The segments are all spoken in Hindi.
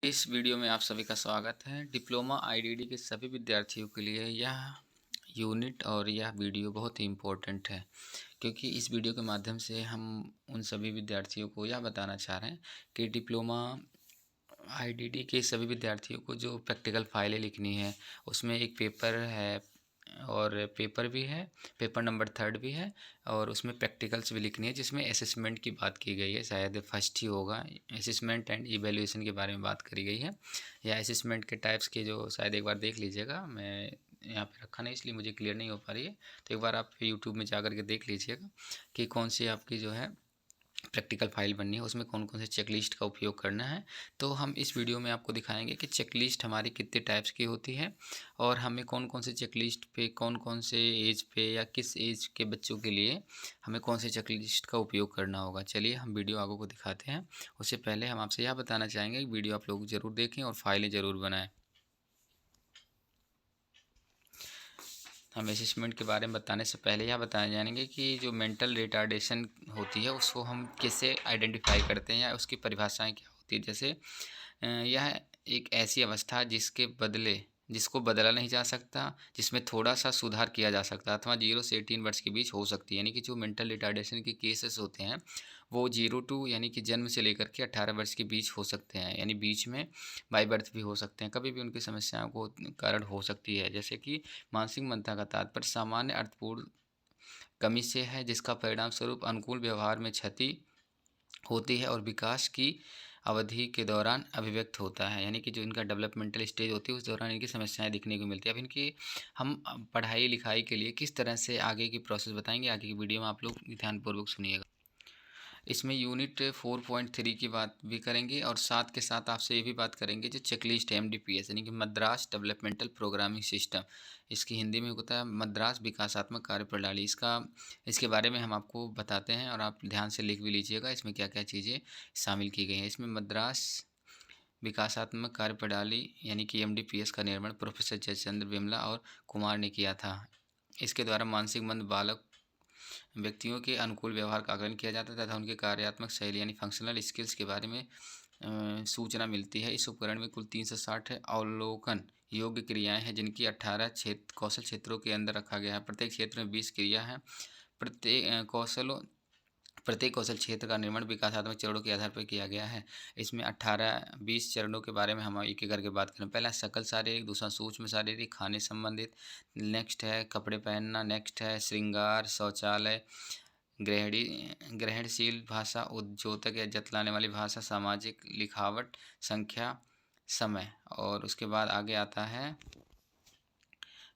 इस वीडियो में आप सभी का स्वागत है। डिप्लोमा आईडीडी के सभी विद्यार्थियों के लिए यह यूनिट और यह वीडियो बहुत ही इम्पोर्टेंट है, क्योंकि इस वीडियो के माध्यम से हम उन सभी विद्यार्थियों को यह बताना चाह रहे हैं कि डिप्लोमा आईडीडी के सभी विद्यार्थियों को जो प्रैक्टिकल फाइलें लिखनी है, उसमें एक पेपर है और पेपर भी है, पेपर नंबर 3 भी है और उसमें प्रैक्टिकल्स भी लिखनी है, जिसमें असेसमेंट की बात की गई है। शायद फर्स्ट ही होगा, असेसमेंट एंड इवैल्यूएशन के बारे में बात करी गई है, या असेसमेंट के टाइप्स के जो शायद एक बार देख लीजिएगा। मैं यहाँ पे रखा नहीं, इसलिए मुझे क्लियर नहीं हो पा रही है, तो एक बार आप यूट्यूब में जा कर के देख लीजिएगा कि कौन सी आपकी जो है प्रैक्टिकल फाइल बननी है, उसमें कौन कौन से चेकलिस्ट का उपयोग करना है। तो हम इस वीडियो में आपको दिखाएंगे कि चेकलिस्ट हमारी कितने टाइप्स की होती है और हमें कौन कौन से चेकलिस्ट पे कौन कौन से एज पे या किस एज के बच्चों के लिए हमें कौन से चेकलिस्ट का उपयोग करना होगा। चलिए हम वीडियो आगे को दिखाते हैं। उससे पहले हम आपसे यह बताना चाहेंगे कि वीडियो आप लोग ज़रूर देखें और फाइलें ज़रूर बनाएँ। हम असेसमेंट के बारे में बताने से पहले यह बताना जानेंगे कि जो मेंटल रिटार्डेशन होती है उसको हम कैसे आइडेंटिफाई करते हैं या उसकी परिभाषाएं क्या होती है। जैसे यह एक ऐसी अवस्था जिसको बदला नहीं जा सकता, जिसमें थोड़ा सा सुधार किया जा सकता है, अथवा 0 से 18 वर्ष के बीच हो सकती है। यानी कि जो मेंटल रिटार्डेशन के केसेस होते हैं वो 0 टू यानी कि जन्म से लेकर के 18 वर्ष के बीच हो सकते हैं, यानी बीच में बाई बर्थ भी हो सकते हैं, कभी भी उनकी समस्याओं को कारण हो सकती है। जैसे कि मानसिक मंदता का तात्पर्य सामान्य अर्थपूर्ण कमी से है, जिसका परिणाम स्वरूप अनुकूल व्यवहार में क्षति होती है और विकास की अवधि के दौरान अभिव्यक्त होता है। यानी कि जो इनका डेवलपमेंटल स्टेज होती है उस दौरान इनकी समस्याएं दिखने को मिलती है। अब इनकी हम पढ़ाई लिखाई के लिए किस तरह से आगे की प्रोसेस बताएंगे, आगे की वीडियो में आप लोग ध्यानपूर्वक सुनिएगा। इसमें यूनिट 4.3 की बात भी करेंगे और साथ के साथ आपसे ये भी बात करेंगे जो चेकलिस्ट है MDPS यानी कि मद्रास डेवलपमेंटल प्रोग्रामिंग सिस्टम, इसकी हिंदी में होता है मद्रास विकासात्मक कार्य प्रणाली। इसके बारे में हम आपको बताते हैं और आप ध्यान से लिख भी लीजिएगा इसमें क्या क्या चीज़ें शामिल की गई हैं। इसमें मद्रास विकासात्मक कार्य प्रणाली यानी कि MDPS का निर्माण प्रोफेसर जयचंद्र विमला और कुमार ने किया था। इसके द्वारा मानसिक मंद बालक व्यक्तियों के अनुकूल व्यवहार का आकलन किया जाता है तथा उनके कार्यात्मक शैली यानी फंक्शनल स्किल्स के बारे में सूचना मिलती है। इस उपकरण में कुल 360 अवलोकन योग्य क्रियाएं हैं, जिनकी 18 कौशल क्षेत्रों के अंदर रखा गया है। प्रत्येक क्षेत्र में 20 क्रिया है। प्रत्येक कौशल क्षेत्र का निर्माण विकासात्मक चरणों के आधार पर किया गया है। इसमें 18-20 चरणों के बारे में हम एक एक करके बात करें। पहला सकल शारीरिक, दूसरा सूक्ष्म शारीरिक, खाने संबंधित, नेक्स्ट है कपड़े पहनना, नेक्स्ट है श्रृंगार, शौचालय, ग्रहणी ग्रहणशील भाषा, उद्योतक या जतलाने वाली भाषा, सामाजिक, लिखावट, संख्या, समय। और उसके बाद आगे आता है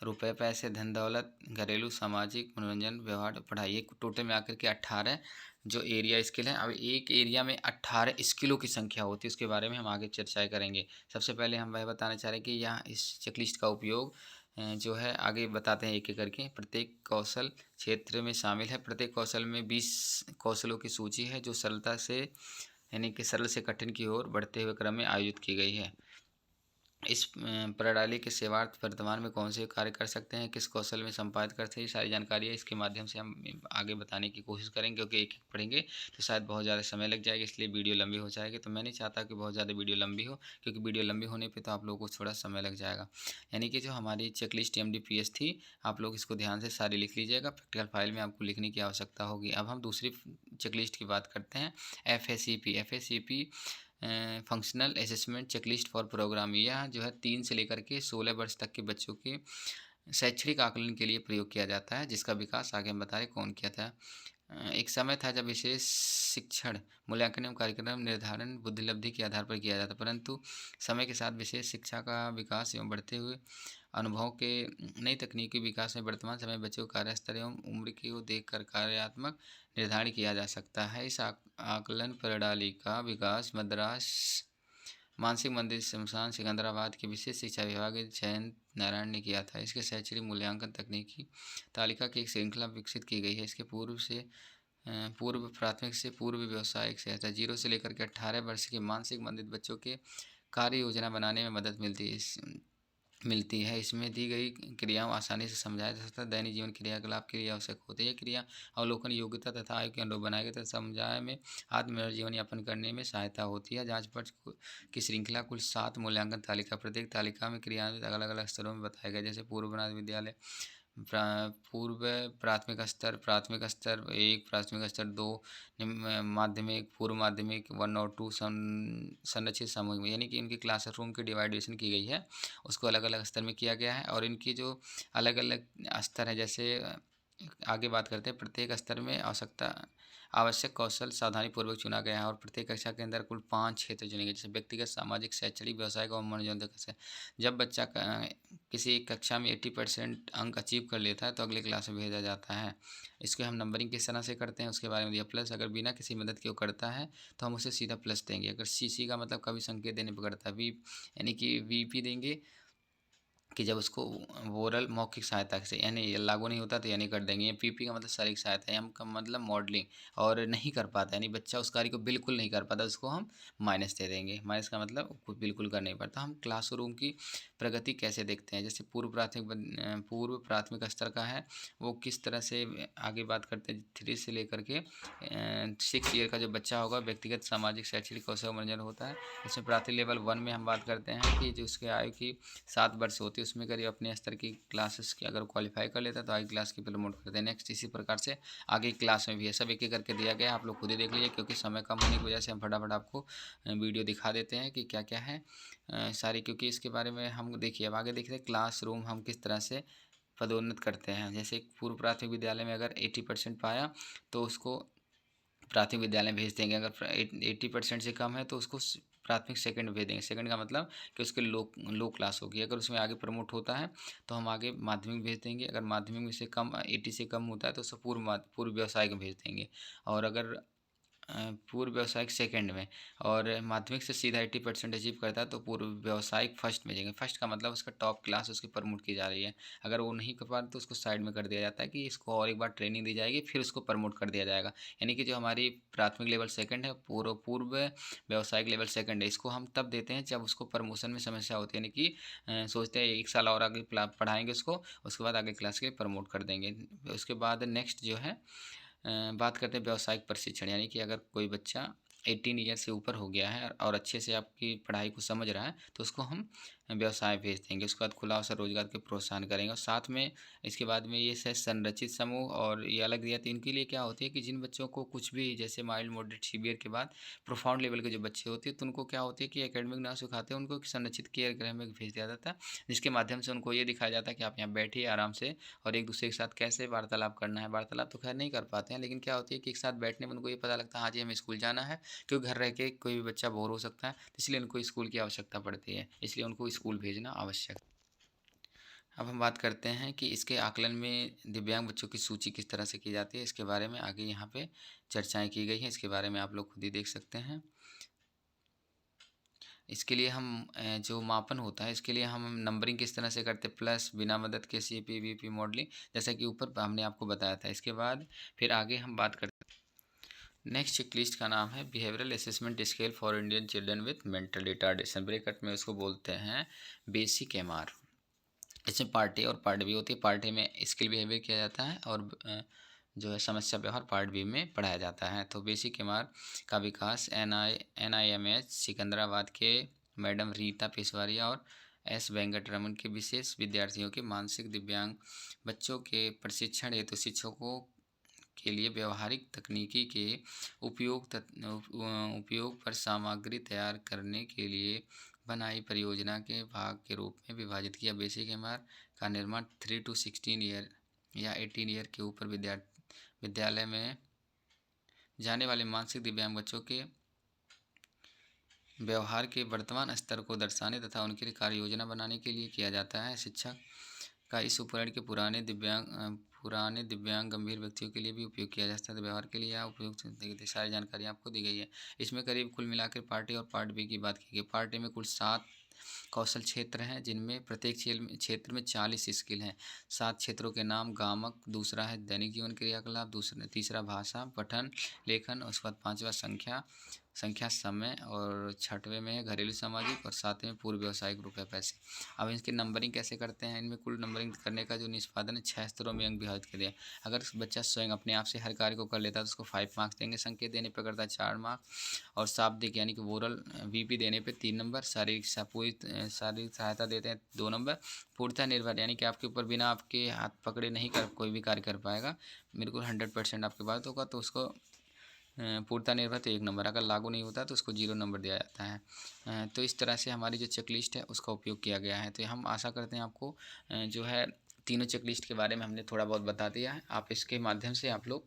रुपए पैसे, धन दौलत, घरेलू, सामाजिक, मनोरंजन, व्यवहार, पढ़ाई। ये टोटल में आकर के 18 जो एरिया स्किल हैं। अब एक एरिया में 18 स्किलों की संख्या होती है, उसके बारे में हम आगे चर्चाएं करेंगे। सबसे पहले हम वह बताना चाह रहे हैं कि यहाँ इस चेकलिस्ट का उपयोग जो है आगे बताते हैं एक एक करके। प्रत्येक कौशल क्षेत्र में शामिल है। प्रत्येक कौशल में 20 कौशलों की सूची है जो सरलता से यानी कि सरल से कठिन की ओर बढ़ते हुए क्रम में आयोजित की गई है। इस प्रणाली के सेवार्थ वर्तमान में कौन से कार्य कर सकते हैं, किस कौशल में संपादित करते हैं, ये सारी जानकारी है। इसके माध्यम से हम आगे बताने की कोशिश करेंगे, क्योंकि एक एक पढ़ेंगे तो शायद बहुत ज़्यादा समय लग जाएगा, इसलिए वीडियो लंबी हो जाएगी। तो मैं नहीं चाहता कि बहुत ज़्यादा वीडियो लंबी हो, क्योंकि वीडियो लंबी होने पर तो आप लोगों को थोड़ा समय लग जाएगा। यानी कि जो हमारी चेकलिस्ट MDPS थी, आप लोग इसको ध्यान से सारी लिख लीजिएगा। प्रैक्टिकल फाइल में आपको लिखने की आवश्यकता होगी। अब हम दूसरी चेकलिस्ट की बात करते हैं, FACP functional assessment checklist for program. यह जो है 3 से लेकर के 16 वर्ष तक के बच्चों के शैक्षणिक आकलन के लिए प्रयोग किया जाता है, जिसका विकास आगे हम बता रहे कौन किया था। एक समय था जब विशेष शिक्षण मूल्यांकन एवं कार्यक्रम निर्धारण बुद्धिलब्धि के आधार पर किया जाता, परंतु समय के साथ विशेष शिक्षा का विकास एवं बढ़ते हुए अनुभव के नई तकनीकी विकास में वर्तमान समय बच्चों को कार्यस्थल एवं उम्र को देखकर कार्यात्मक निर्धारण किया जा सकता है। इस आकलन प्रणाली का विकास मद्रास मानसिक मंदिर शमशान सिकंदराबाद के विशेष शिक्षा विभाग के जयंत नारायण ने किया था। इसके शैक्षणिक मूल्यांकन तकनीकी तालिका की एक श्रृंखला विकसित की गई है। इसके पूर्व प्राथमिक से पूर्व व्यावसायिक सहायता 0 से लेकर के 18 वर्ष के मानसिक मंदित बच्चों के कार्य योजना बनाने में मदद मिलती है। मिलती है। इसमें दी गई क्रियाओं आसानी से समझाया जा सकता है। दैनिक जीवन क्रियाकलाप के लिए आवश्यक होती है क्रिया अवलोकन योग्यता तथा आयु के अनुरूप बनाए गए तथा समझाए में आत्मनिर्भर जीवन यापन करने में सहायता होती है। जांच पत्र की श्रृंखला कुल 7 मूल्यांकन तालिका, प्रत्येक तालिका में क्रियान्वित अलग अलग स्तरों में बताए गए, जैसे पूर्व बुनियादी विद्यालय, पूर्व प्राथमिक स्तर 1, प्राथमिक स्तर 2, माध्यमिक, पूर्व माध्यमिक 1 और 2, संरचित सामूहिक में, यानी कि इनकी क्लासरूम की डिवाइडेशन की गई है, उसको अलग अलग स्तर में किया गया है। और इनकी जो अलग अलग स्तर है, जैसे आगे बात करते हैं, प्रत्येक स्तर में आवश्यक कौशल सावधानीपूर्वक चुना गया है और प्रत्येक कक्षा के अंदर कुल 5 क्षेत्र चुने गए, जैसे व्यक्तिगत, सामाजिक, शैक्षणिक, व्यावसायिक और मनोरंजन कक्षा। जब बच्चा किसी एक कक्षा में 80% अंक अचीव कर लेता है तो अगले क्लास में भेजा जाता है। इसको हम नंबरिंग किस तरह से करते हैं उसके बारे में दिया। प्लस अगर बिना किसी मदद के वो करता है तो हम उसे सीधा प्लस देंगे। अगर सी का मतलब कभी संकेत देने पर करता है, वी यानी कि वीपी देंगे कि जब उसको ओरल मौखिक सहायता से यानी ये लागू नहीं होता तो यानी कर देंगे। पीपी का मतलब शारीरिक सहायता, एम का मतलब मॉडलिंग, और नहीं कर पाता यानी बच्चा उस कार्य को बिल्कुल नहीं कर पाता, उसको हम माइनस दे देंगे। माइनस का मतलब कुछ बिल्कुल कर नहीं पाता। हम क्लासरूम की प्रगति कैसे देखते हैं, जैसे पूर्व प्राथमिक स्तर का है, वो किस तरह से आगे बात करते हैं। 3 से लेकर के 6 ईयर का जो बच्चा होगा, व्यक्तिगत, सामाजिक, शैक्षणिक कौशल मनोरंजन होता है। इसमें प्राथमिक लेवल 1 में हम बात करते हैं कि जो उसके आयु की 7 वर्ष होती है, उसमें करीब अपने स्तर की क्लासेस की अगर क्वालिफाई कर लेता है तो आगे क्लास की प्रमोट करते हैं। नेक्स्ट इसी प्रकार से आगे क्लास में भी है, सब एक एक करके दिया गया है, आप लोग खुद ही देख लीजिए, क्योंकि समय कम होने की वजह से हम फटाफट आपको वीडियो दिखा देते हैं कि क्या क्या है सारी, क्योंकि इसके बारे में हम देखिए अब आगे देख रहे हैं क्लासरूम हम किस तरह से पदोन्नत करते हैं। जैसे पूर्व प्राथमिक विद्यालय में अगर 80% पाया तो उसको प्राथमिक विद्यालय में भेज देंगे। अगर 80% से कम है तो उसको प्राथमिक सेकंड भेज देंगे। सेकंड का मतलब कि उसके लो क्लास होगी। अगर उसमें आगे प्रमोट होता है तो हम आगे माध्यमिक भेज देंगे। अगर माध्यमिक में से कम 80 से कम होता है तो उसको पूर्व व्यवसायिक में भेज देंगे। और अगर पूर्व व्यावसायिक सेकंड में और माध्यमिक से सीधा 80% अचीव करता है तो पूर्व व्यावसायिक फर्स्ट में जाएंगे। फर्स्ट का मतलब उसका टॉप क्लास उसकी प्रमोट की जा रही है। अगर वो नहीं कर पा रहे तो उसको साइड में कर दिया जाता है कि इसको और एक बार ट्रेनिंग दी जाएगी, फिर उसको प्रमोट कर दिया जाएगा। यानी कि जो हमारी प्राथमिक लेवल सेकंड है, पूर्व व्यावसायिक लेवल सेकंड है, इसको हम तब देते हैं जब उसको प्रमोशन में समस्या होती है। यानी कि सोचते हैं 1 साल और आगे पढ़ाएंगे उसके बाद आगे क्लास के लिए प्रमोट कर देंगे। उसके बाद नेक्स्ट जो है बात करते हैं व्यावसायिक प्रशिक्षण, यानी कि अगर कोई बच्चा 18 ईयर से ऊपर हो गया है और अच्छे से आपकी पढ़ाई को समझ रहा है तो उसको हम व्यवसाय भेज देंगे। उसके बाद खुला अवसर रोजगार के प्रोत्साहन करेंगे। और साथ में इसके बाद में ये है संरचित समूह, और ये अलग दिया। तो इनके लिए क्या होती है कि जिन बच्चों को कुछ भी जैसे माइल्ड मॉडरेट सीवियर के बाद प्रोफाउंड लेवल के जो बच्चे होते हैं तो उनको क्या होती है कि एकेडमिक ना सिखाते हैं, उनको एक संरचित केयर गृह में भेज दिया जाता है, जिसके माध्यम से उनको ये दिखाया जाता है कि आप यहाँ बैठिए आराम से और एक दूसरे के साथ कैसे वार्तालाप करना है। वार्तालाप तो खैर नहीं कर पाते हैं, लेकिन क्या होती है कि एक साथ बैठने में उनको ये पता लगता है हाँ जी हमें स्कूल जाना है, क्योंकि घर रह के कोई भी बच्चा बोर हो सकता है, तो इसलिए उनको स्कूल की आवश्यकता पड़ती है, इसलिए उनको स्कूल भेजना आवश्यक। अब हम बात करते हैं कि इसके आकलन में दिव्यांग बच्चों की सूची किस तरह से की जाती है। इसके बारे में आगे यहाँ पे चर्चाएं की गई हैं, इसके बारे में आप लोग खुद ही देख सकते हैं। इसके लिए हम जो मापन होता है इसके लिए हम नंबरिंग किस तरह से करते हैं, प्लस, बिना मदद के, सीपी वीपी मॉडलिंग, जैसा कि ऊपर हमने आपको बताया था। इसके बाद फिर आगे हम बात करते हैं। नेक्स्ट चेकलिस्ट का नाम है behavioural assessment scale for Indian children with mental retardation, bracket में उसको बोलते हैं बेसिक एमआर। इसमें पार्ट ए और पार्ट बी होती है। पार्ट ए में स्किल बिहेवियर किया जाता है और जो है समस्या व्यवहार पार्ट बी में पढ़ाया जाता है। तो बेसिक एमआर का विकास NIMH सिकंदराबाद के मैडम रीता पेशवारिया और S वेंकटरमन के विशेष विद्यार्थियों के मानसिक दिव्यांग बच्चों के प्रशिक्षण हेतु शिक्षकों के लिए व्यवहारिक तकनीकी के उपयोग पर सामग्री तैयार करने के लिए बनाई परियोजना के भाग के रूप में विभाजित किया। बेसिक एमआर का निर्माण 3 to 16 ईयर या 18 ईयर के ऊपर विद्यालय में जाने वाले मानसिक दिव्यांग बच्चों के व्यवहार के वर्तमान स्तर को दर्शाने तथा उनके लिए कार्य योजना बनाने के लिए किया जाता है। शिक्षक का इस उपकरण के पुराने दिव्यांग गंभीर व्यक्तियों के लिए भी उपयोग किया जा सकता है। व्यवहार के लिए यह उपयोग सारी जानकारी आपको दी गई है। इसमें करीब कुल मिलाकर पार्ट ए और पार्ट बी की बात की गई। पार्ट ए में कुल 7 कौशल क्षेत्र हैं, जिनमें प्रत्येक क्षेत्र में 40 स्किल हैं। 7 क्षेत्रों के नाम गामक, दूसरा है दैनिक जीवन क्रियाकलाप, तीसरा भाषा पठन लेखन, उसके बाद 5वां संख्या, संख्या समय और छठवें में है घरेलू सामाजिक और सातवें में पूर्व व्यावसायिक रुपये पैसे। अब इसकी नंबरिंग कैसे करते हैं, इनमें कुल नंबरिंग करने का जो निष्पादन है 6 स्तरों में अंक विभाजित कर दिया। अगर बच्चा स्वयं अपने आप से हर कार्य को कर लेता है तो उसको 5 मार्क्स देंगे, संकेत देने पर करता है 4 मार्क्स, और शाब्दिक यानी कि वोरल वीपी देने पे 3 नंबर, शारीरिक सहायता देते हैं 2 नंबर, पूर्णतः निर्भर यानी कि आपके ऊपर बिना आपके हाथ पकड़े नहीं कर कोई भी कार्य कर पाएगा, बिल्कुल 100% आपके पास होगा तो उसको पूर्णतः निर्भर तो 1 नंबर, अगर लागू नहीं होता तो उसको 0 नंबर दिया जाता है। तो इस तरह से हमारी जो चेकलिस्ट है उसका उपयोग किया गया है। तो हम आशा करते हैं आपको जो है तीनों चेकलिस्ट के बारे में हमने थोड़ा बहुत बता दिया है। आप इसके माध्यम से आप लोग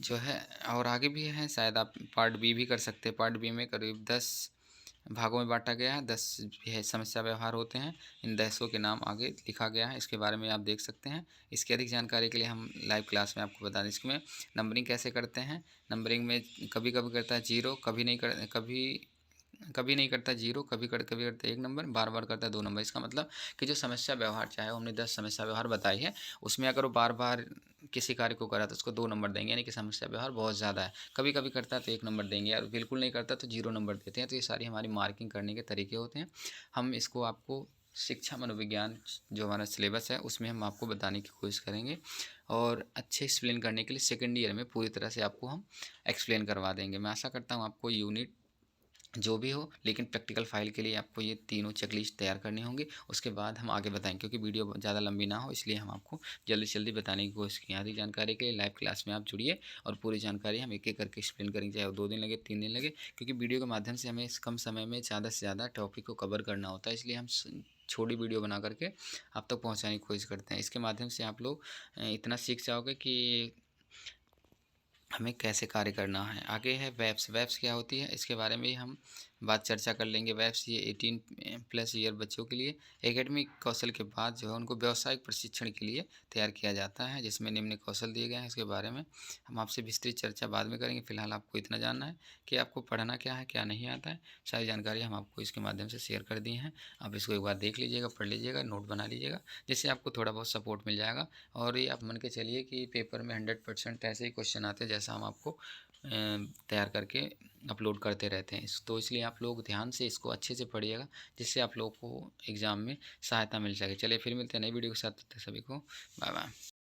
जो है और आगे भी है, शायद आप पार्ट बी भी कर सकते हैं। पार्ट बी में करीब 10 भागों में बांटा गया है, 10 है समस्या व्यवहार होते हैं, इन 10 के नाम आगे लिखा गया है, इसके बारे में आप देख सकते हैं। इसकी अधिक जानकारी के लिए हम लाइव क्लास में आपको बता दें। इसमें नंबरिंग कैसे करते हैं, नंबरिंग में कभी कभी करता है 0, कभी नहीं करता 0, कभी करता है 1 नंबर, बार बार करता है 2 नंबर। इसका मतलब कि जो समस्या व्यवहार, चाहे हमने 10 समस्या व्यवहार बताई है, उसमें अगर वो बार बार किसी कार्य को करा तो उसको 2 नंबर देंगे, यानी कि समस्या व्यवहार बहुत ज़्यादा है। कभी कभी करता है तो 1 नंबर देंगे, और बिल्कुल नहीं करता तो 0 नंबर देते हैं। तो ये सारी हमारी मार्किंग करने के तरीके होते हैं। हम इसको आपको शिक्षा मनोविज्ञान जो हमारा सिलेबस है उसमें हम आपको बताने की कोशिश करेंगे, और अच्छे एक्सप्लेन करने के लिए सेकेंड ईयर में पूरी तरह से आपको हम एक्सप्लेन करवा देंगे। मैं आशा करता हूँ आपको यूनिट जो भी हो, लेकिन प्रैक्टिकल फाइल के लिए आपको ये तीनों चेकलिस्ट तैयार करनी होंगी, उसके बाद हम आगे बताएंगे, क्योंकि वीडियो ज़्यादा लंबी ना हो इसलिए हम आपको जल्दी से जल्दी बताने की कोशिश की। अधिक जानकारी के लिए लाइव क्लास में आप जुड़िए, और पूरी जानकारी हम एक एक करके एक्सप्लेन करेंगे, चाहे वो 2 दिन लगे 3 दिन लगे, क्योंकि वीडियो के माध्यम से हमें इस कम समय में ज़्यादा से ज़्यादा टॉपिक को कवर करना होता है, इसलिए हम छोटी वीडियो बना करके आप तक पहुँचाने की कोशिश करते हैं। इसके माध्यम से आप लोग इतना सीख जाओगे कि हमें कैसे कार्य करना है। आगे है वेब्स। वेब्स क्या होती है इसके बारे में ही हम बात चर्चा कर लेंगे। वेब्स ये 18+ ईयर बच्चों के लिए एकेडमिक कौशल के बाद जो है उनको व्यावसायिक प्रशिक्षण के लिए तैयार किया जाता है, जिसमें निम्न कौशल दिए गए हैं। इसके बारे में हम आपसे विस्तृत चर्चा बाद में करेंगे। फिलहाल आपको इतना जानना है कि आपको पढ़ना क्या है, क्या नहीं आता है, सारी जानकारी हम आपको इसके माध्यम से शेयर कर दी हैं। आप इसको एक बार देख लीजिएगा, पढ़ लीजिएगा, नोट बना लीजिएगा, जिससे आपको थोड़ा बहुत सपोर्ट मिल जाएगा। और ये आप मान के चलिए कि पेपर में 100% ऐसे ही क्वेश्चन आते हैं जैसा हम आपको तैयार करके अपलोड करते रहते हैं। तो इसलिए आप लोग ध्यान से इसको अच्छे से पढ़िएगा, जिससे आप लोग को एग्ज़ाम में सहायता मिल सके। चलिए फिर मिलते हैं नई वीडियो के साथ, तब तक सभी को बाय बाय।